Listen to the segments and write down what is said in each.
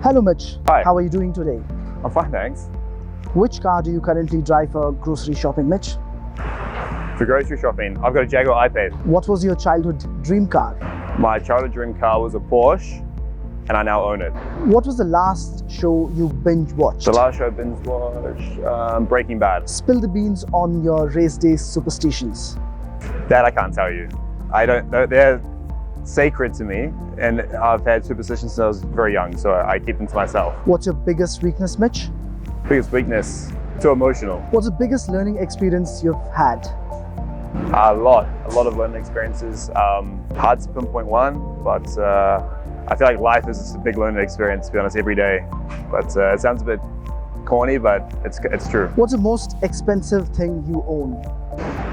Hello Mitch. Hi. How are you doing today? I'm fine, thanks. Which car do you currently drive for grocery shopping, Mitch? For grocery shopping, I've got a Jaguar I-Pace. What was your childhood dream car? My childhood dream car was a Porsche, and I now own it. What was the last show you binge watched? The last show I binge watched, Breaking Bad. Spill the beans on your race day superstitions. That I can't tell you. I don't. They're sacred to me, and I've had superstitions since I was very young, so I keep them to myself. What's your biggest weakness, Mitch? Biggest weakness? Too emotional. What's the biggest learning experience you've had? A lot of learning experiences. Hard to pinpoint one, but I feel like life is just a big learning experience, to be honest, every day. But it sounds a bit corny, but it's true. What's the most expensive thing you own?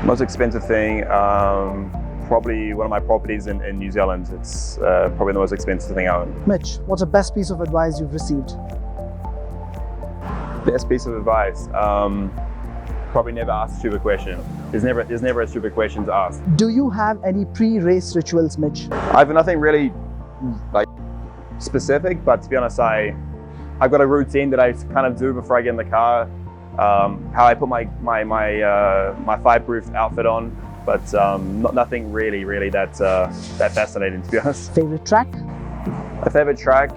Most expensive thing, probably one of my properties in New Zealand. It's probably the most expensive thing I own. Mitch, what's the best piece of advice you've received? Best piece of advice, probably never ask a stupid question. There's never a stupid question to ask. Do you have any pre-race rituals, Mitch? I have nothing really like specific, but to be honest, I've got a routine that I kind of do before I get in the car. How I put my fireproof outfit on, but nothing really that fascinating, to be honest. Favorite track? My favorite track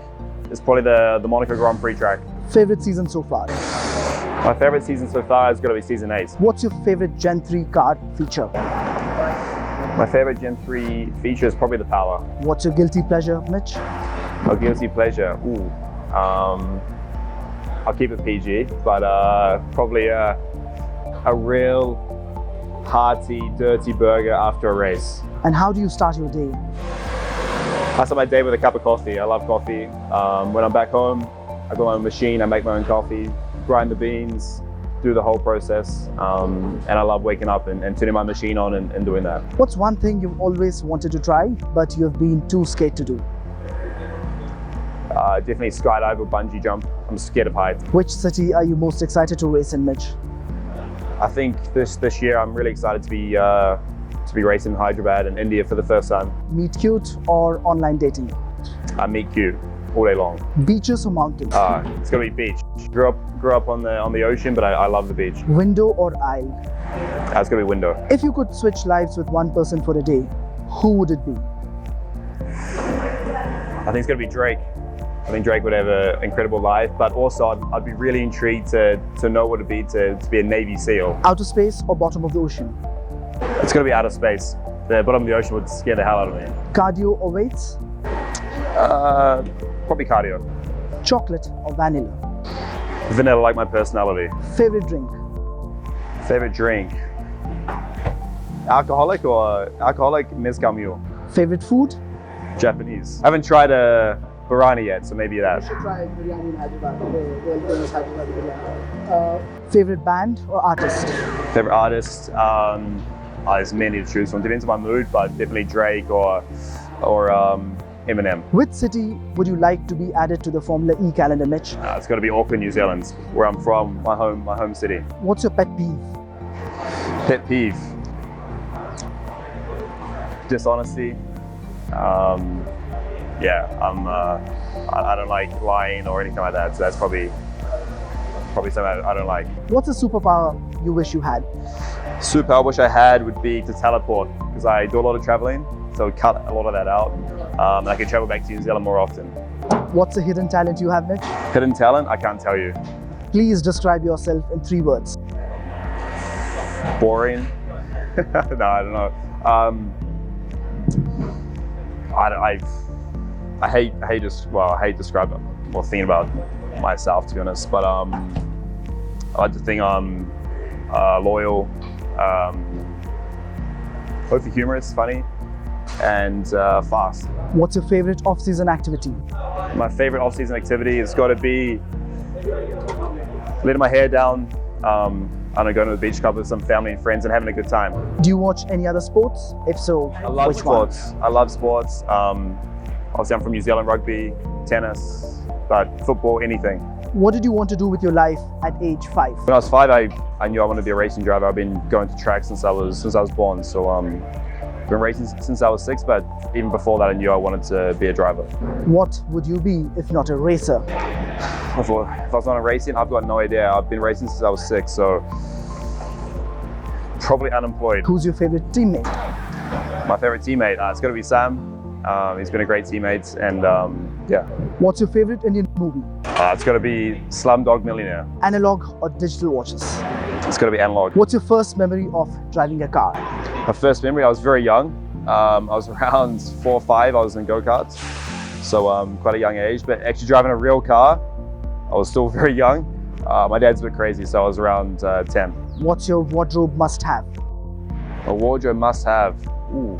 is probably the Monaco Grand Prix track. Favorite season so far? My favorite season so far is going to be season 8. What's your favorite Gen 3 car feature? My favorite Gen 3 feature is probably the power. What's your guilty pleasure, Mitch? My guilty pleasure? Ooh. I'll keep it PG, but probably a real hearty, dirty burger after a race. And how do you start your day? I start my day with a cup of coffee. I love coffee. When I'm back home, I got my own machine, I make my own coffee, grind the beans, do the whole process. And I love waking up and turning my machine on and doing that. What's one thing you've always wanted to try, but you have been too scared to do? Definitely skydive or bungee jump. I'm scared of heights. Which city are you most excited to race in, Mitch? I think this year I'm really excited to be racing in Hyderabad and India for the first time. Meet cute or online dating? I meet cute all day long. Beaches or mountains? It's gonna be beach. Grew up on the ocean, but I love the beach. Window or aisle? It's gonna be window. If you could switch lives with one person for a day, who would it be? I think it's gonna be Drake. I think Drake would have an incredible life, but also I'd be really intrigued to know what it'd be to be a Navy SEAL. Outer space or bottom of the ocean? It's gonna be outer space. The bottom of the ocean would scare the hell out of me. Cardio or weights? Probably cardio. Chocolate or vanilla? Vanilla, like my personality. Favorite drink? Favorite drink? Alcoholic mezcal mule. Favorite food? Japanese. I haven't tried a biryani yet, so maybe that. You should try biryani in Hyderabad, the famous Hyderabad biryani. Favorite band or artist? Favorite artist? There's many to choose from. Depends on my mood, but definitely Drake or Eminem. Which city would you like to be added to the Formula E calendar, Mitch? It's got to be Auckland, New Zealand, where I'm from, my home city. What's your pet peeve? Pet peeve? Dishonesty. I don't like lying or anything like that, so that's probably something I don't like. What's a superpower you wish you had? Superpower I wish I had would be to teleport, because I do a lot of traveling, so I would cut a lot of that out. And I can travel back to New Zealand more often. What's a hidden talent you have, Mitch? Hidden talent? I can't tell you. Please describe yourself in 3 words. Boring? No, I don't know. I hate describing or thinking about myself, to be honest. But I like to think I'm loyal, hopefully humorous, funny, and fast. What's your favorite off-season activity? My favorite off-season activity has got to be letting my hair down. I don't know, going to the beach club with some family and friends and having a good time. Do you watch any other sports? If so, I love which sports. one? I love sports. Obviously, I'm from New Zealand, rugby, tennis, but football, anything. What did you want to do with your life at age 5? When I was 5, I knew I wanted to be a racing driver. I've been going to track since I was born. So Been racing since I was 6, but even before that I knew I wanted to be a driver. What would you be if not a racer? If I was not racing, I've got no idea. I've been racing since I was 6, so probably unemployed. Who's your favorite teammate? My favorite teammate, it's going to be Sam. He's been a great teammate, and yeah. What's your favorite Indian movie? It's got to be Slumdog Millionaire. Analog or digital watches? It's got to be analog. What's your first memory of driving a car? My first memory, I was very young. I was around 4 or 5. I was in go-karts, so quite a young age. But actually driving a real car, I was still very young. My dad's a bit crazy, so I was around 10. What's your wardrobe must-have? A wardrobe must-have. Ooh.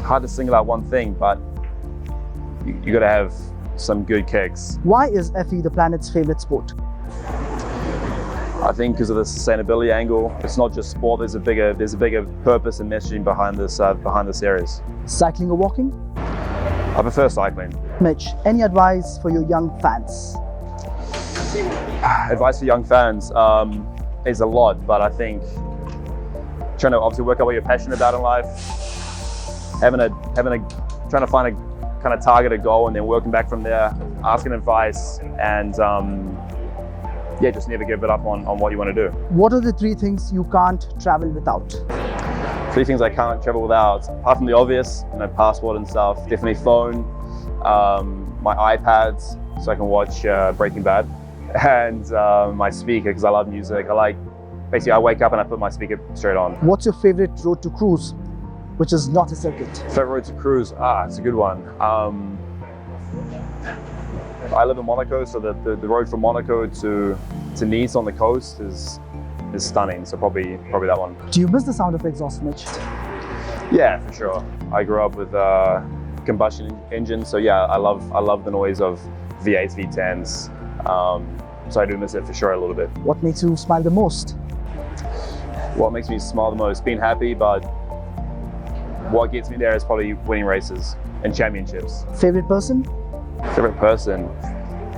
Hard to single out one thing, but you got to have some good kicks. Why is FE the planet's favorite sport? I think because of the sustainability angle. It's not just sport. There's a bigger purpose and messaging behind this series. Cycling or walking? I prefer cycling. Mitch, any advice for your young fans? Advice for young fans is a lot, but I think trying to obviously work out what you're passionate about in life, trying to find a kind of target, a goal, and then working back from there, asking advice, and yeah, just never give it up on what you want to do. What are the 3 things you can't travel without? 3 things I can't travel without, apart from the obvious, passport and stuff. Definitely phone, my iPads, so I can watch Breaking Bad, and my speaker, because I love music. Basically I wake up and I put my speaker straight on. What's your favorite road to cruise, which is not a circuit? Favorite road to cruise? It's a good one. I live in Monaco, so the road from Monaco to Nice on the coast is stunning. So probably that one. Do you miss the sound of exhaust, Mitch? Yeah, for sure. I grew up with combustion engines, so yeah, I love the noise of V8s, V10s. So I do miss it for sure a little bit. What makes you smile the most? What makes me smile the most? Being happy, but what gets me there is probably winning races and championships. Favorite person? Favorite person?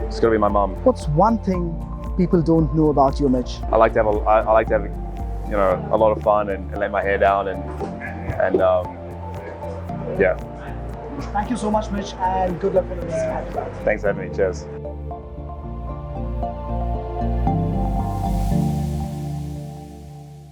It's gotta be my mum. What's one thing people don't know about you, Mitch? I like to have a lot of fun and lay my hair down and yeah. Thank you so much, Mitch, and good luck for the rest of the Thanks for having me. Cheers.